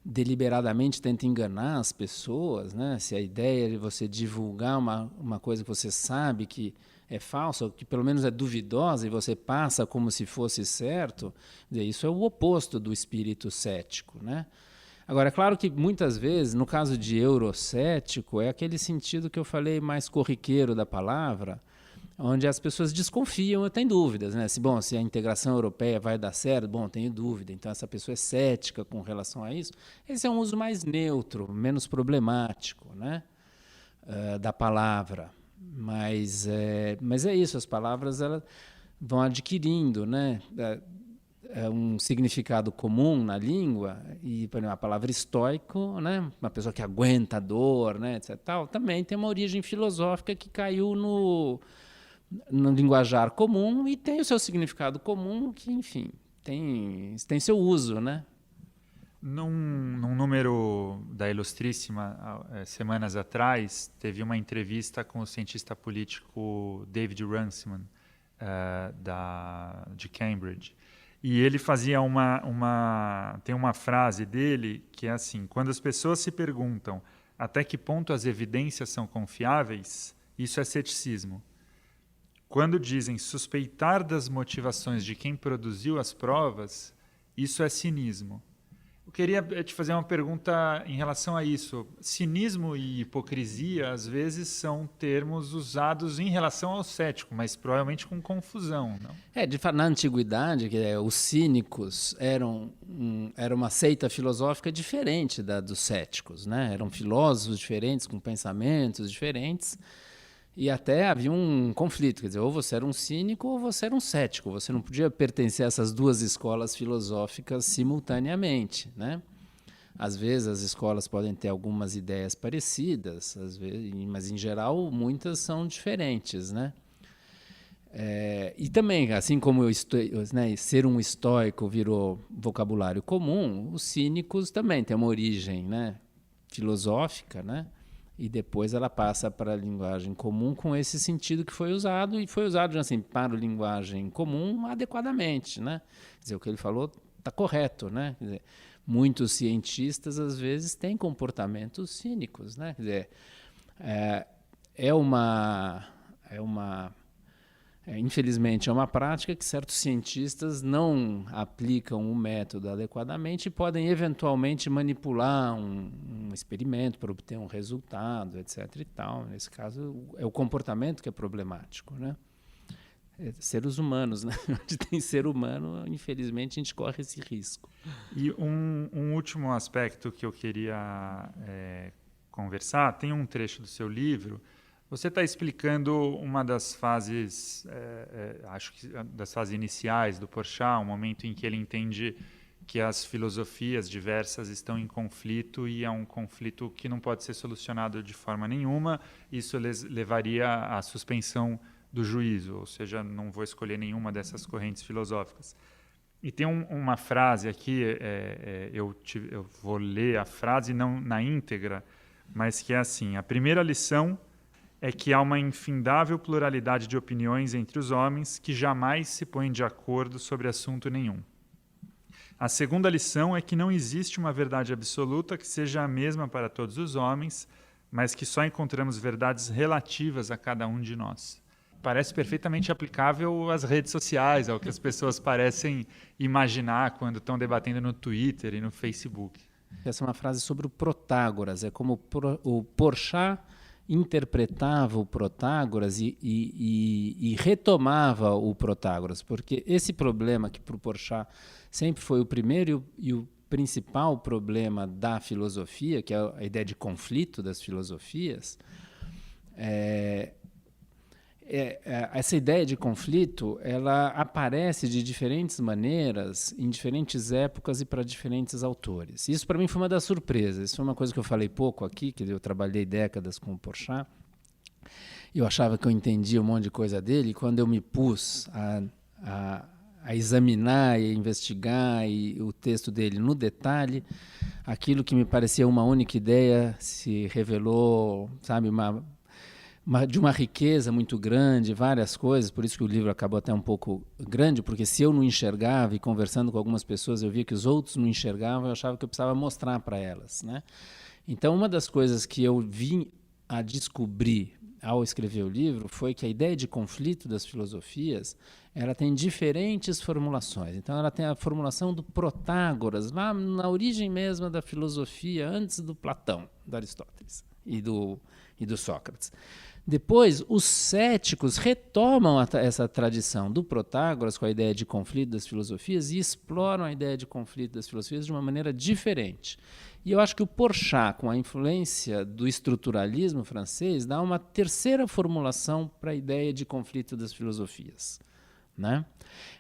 deliberadamente tenta enganar as pessoas, né? Se a ideia é de você divulgar uma coisa que você sabe que é falsa, ou que pelo menos é duvidosa, e você passa como se fosse certo, isso é o oposto do espírito cético, né? Agora, é claro que muitas vezes, no caso de eurocético, é aquele sentido que eu falei mais corriqueiro da palavra, onde as pessoas desconfiam ou têm dúvidas, né? Se a integração europeia vai dar certo, tenho dúvida, então essa pessoa é cética com relação a isso. Esse é um uso mais neutro, menos problemático, né? Da palavra. Mas é isso, as palavras elas vão adquirindo, né? Um significado comum na língua, e por exemplo, a palavra estoico, né? Uma pessoa que aguenta a dor, né? Etc. Também tem uma origem filosófica que caiu no linguajar comum e tem o seu significado comum que, enfim, tem seu uso, né? Num número da Ilustríssima, semanas atrás, teve uma entrevista com o cientista político David Runciman, de Cambridge. E ele fazia tem uma frase dele que é assim: quando as pessoas se perguntam até que ponto as evidências são confiáveis, isso é ceticismo. Quando dizem suspeitar das motivações de quem produziu as provas, isso é cinismo. Eu queria te fazer uma pergunta em relação a isso. Cinismo e hipocrisia, às vezes, são termos usados em relação ao cético, mas provavelmente com confusão, não? De fato, na antiguidade, os cínicos eram uma seita filosófica diferente dos céticos, né? Eram filósofos diferentes, com pensamentos diferentes, e até havia um conflito, quer dizer, ou você era um cínico ou você era um cético. Você não podia pertencer a essas duas escolas filosóficas simultaneamente, né? Às vezes as escolas podem ter algumas ideias parecidas, às vezes, mas em geral muitas são diferentes, né? E também, assim como ser um estoico virou vocabulário comum, os cínicos também têm uma origem, né, filosófica, né? E depois ela passa para a linguagem comum com esse sentido que foi usado, e foi usado assim, para a linguagem comum adequadamente, né? Quer dizer, o que ele falou está correto, né? Quer dizer, muitos cientistas, às vezes, têm comportamentos cínicos, né? Quer dizer, infelizmente, é uma prática que certos cientistas não aplicam o método adequadamente e podem, eventualmente, manipular um experimento para obter um resultado, etc. e tal. Nesse caso, é o comportamento que é problemático, né? Seres humanos, né? Onde tem ser humano, infelizmente, a gente corre esse risco. E um último aspecto que eu queria conversar, tem um trecho do seu livro. Você está explicando uma das fases, acho que das fases iniciais do Porchat, um momento em que ele entende que as filosofias diversas estão em conflito e é um conflito que não pode ser solucionado de forma nenhuma. Isso levaria à suspensão do juízo, ou seja, não vou escolher nenhuma dessas correntes filosóficas. E tem uma frase aqui, eu vou ler a frase não na íntegra, mas que é assim: a primeira lição é que há uma infindável pluralidade de opiniões entre os homens que jamais se põem de acordo sobre assunto nenhum. A segunda lição é que não existe uma verdade absoluta que seja a mesma para todos os homens, mas que só encontramos verdades relativas a cada um de nós. Parece perfeitamente aplicável às redes sociais, ao que as pessoas parecem imaginar quando estão debatendo no Twitter e no Facebook. Essa é uma frase sobre o Protágoras. É como o Porchat interpretava o Protágoras e retomava o Protágoras, porque esse problema que para o Porchat sempre foi o primeiro e o principal problema da filosofia, que é a ideia de conflito das filosofias, essa ideia de conflito, ela aparece de diferentes maneiras, em diferentes épocas e para diferentes autores. Isso, para mim, foi uma das surpresas. Isso foi uma coisa que eu falei pouco aqui, que eu trabalhei décadas com o Porchat. Eu achava que eu entendia um monte de coisa dele, e quando eu me pus a examinar e investigar o texto dele no detalhe, aquilo que me parecia uma única ideia se revelou, sabe, de uma riqueza muito grande, várias coisas. Por isso que o livro acabou até um pouco grande, porque se eu não enxergava, e conversando com algumas pessoas eu via que os outros não enxergavam, eu achava que eu precisava mostrar para elas, né? Então, uma das coisas que eu vim a descobrir ao escrever o livro foi que a ideia de conflito das filosofias, ela tem diferentes formulações. Então, ela tem a formulação do Protágoras, lá na origem mesma da filosofia, antes do Platão, do Aristóteles e do Sócrates. Depois, os céticos retomam essa tradição do Protágoras com a ideia de conflito das filosofias e exploram a ideia de conflito das filosofias de uma maneira diferente. E eu acho que o Porchat, com a influência do estruturalismo francês, dá uma terceira formulação para a ideia de conflito das filosofias, né?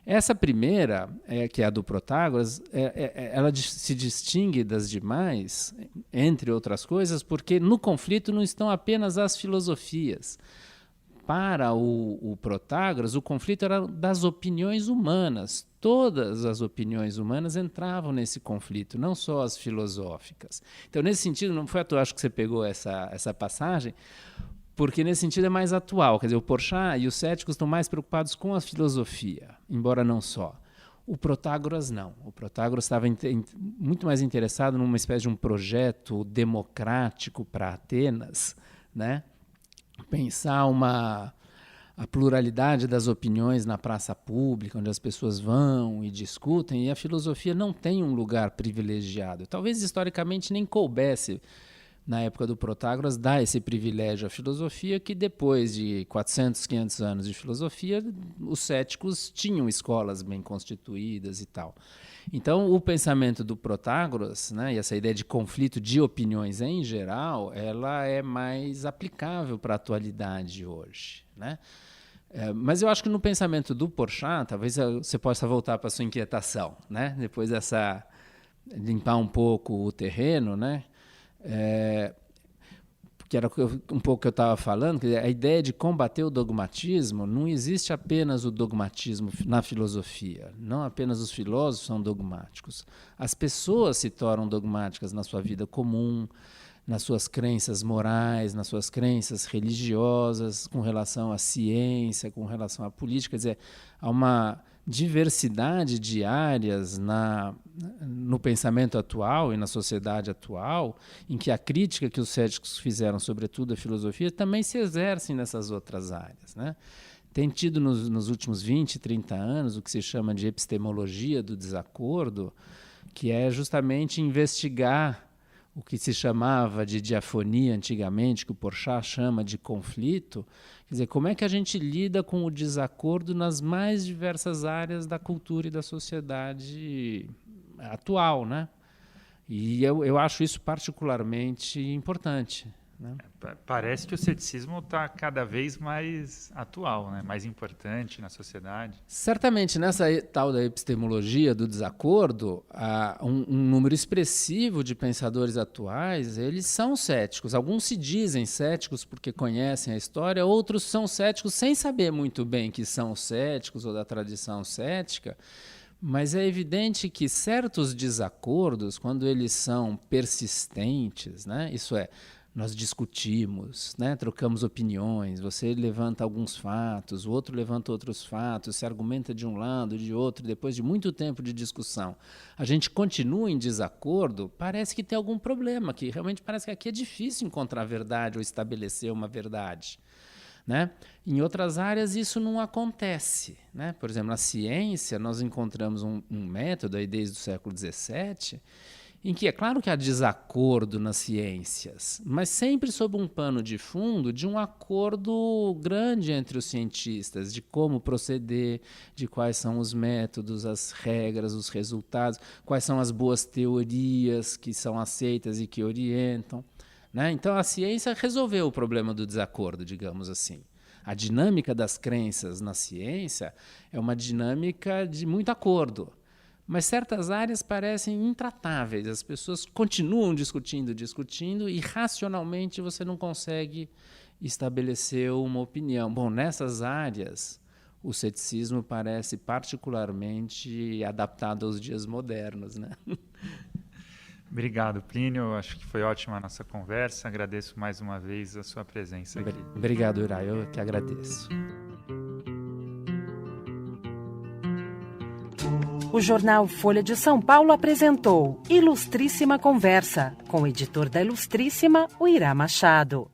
Essa primeira, que é a do Protágoras, ela se distingue das demais, entre outras coisas, porque no conflito não estão apenas as filosofias. Para o Protágoras, o conflito era das opiniões humanas. Todas as opiniões humanas entravam nesse conflito, não só as filosóficas. Então, nesse sentido, não foi à toa, acho que você pegou essa passagem, porque nesse sentido é mais atual. Quer dizer, o Porchat e os céticos estão mais preocupados com a filosofia, embora não só. O Protágoras não. O Protágoras estava muito mais interessado numa espécie de um projeto democrático para Atenas, né? Pensar a pluralidade das opiniões na praça pública, onde as pessoas vão e discutem, e a filosofia não tem um lugar privilegiado. Talvez historicamente nem coubesse, na época do Protágoras, dar esse privilégio à filosofia, que depois de 400, 500 anos de filosofia, os céticos tinham escolas bem constituídas e tal. Então, o pensamento do Protágoras, né, e essa ideia de conflito de opiniões em geral, ela é mais aplicável para a atualidade hoje, né? Mas eu acho que no pensamento do Porchat, talvez você possa voltar para a sua inquietação, né? Depois dessa limpar um pouco o terreno, né? Que era um pouco que eu estava falando, que a ideia de combater o dogmatismo, não existe apenas o dogmatismo na filosofia, não apenas os filósofos são dogmáticos. As pessoas se tornam dogmáticas na sua vida comum, nas suas crenças morais, nas suas crenças religiosas, com relação à ciência, com relação à política. Quer dizer, há uma diversidade de áreas no pensamento atual e na sociedade atual, em que a crítica que os céticos fizeram, sobretudo à filosofia, também se exerce nessas outras áreas, né? Tem tido nos últimos 20, 30 anos o que se chama de epistemologia do desacordo, que é justamente investigar o que se chamava de diafonia antigamente, que o Porchat chama de conflito. Quer dizer, como é que a gente lida com o desacordo nas mais diversas áreas da cultura e da sociedade atual, né? E eu acho isso particularmente importante, né? Parece que o ceticismo está cada vez mais atual, né? Mais importante na sociedade. Certamente, nessa tal da epistemologia do desacordo, um número expressivo de pensadores atuais, eles são céticos. Alguns se dizem céticos porque conhecem a história, outros são céticos sem saber muito bem que são céticos ou da tradição cética. Mas é evidente que certos desacordos, quando eles são persistentes, né? Isso é, nós discutimos, né? Trocamos opiniões, você levanta alguns fatos, o outro levanta outros fatos, se argumenta de um lado, de outro, depois de muito tempo de discussão, a gente continua em desacordo, parece que tem algum problema, que realmente parece que aqui é difícil encontrar verdade ou estabelecer uma verdade, né? Em outras áreas isso não acontece, né? Por exemplo, na ciência nós encontramos um método aí desde o século XVII, em que é claro que há desacordo nas ciências, mas sempre sob um pano de fundo de um acordo grande entre os cientistas, de como proceder, de quais são os métodos, as regras, os resultados, quais são as boas teorias que são aceitas e que orientam, né? Então a ciência resolveu o problema do desacordo, digamos assim. A dinâmica das crenças na ciência é uma dinâmica de muito acordo. Mas certas áreas parecem intratáveis, as pessoas continuam discutindo e racionalmente você não consegue estabelecer uma opinião. Bom, nessas áreas o ceticismo parece particularmente adaptado aos dias modernos, né? Obrigado, Plínio. Acho que foi ótima a nossa conversa. Agradeço mais uma vez a sua presença aqui. Obrigado, Ira. Eu que agradeço. O jornal Folha de São Paulo apresentou Ilustríssima Conversa, com o editor da Ilustríssima, o Irá Machado.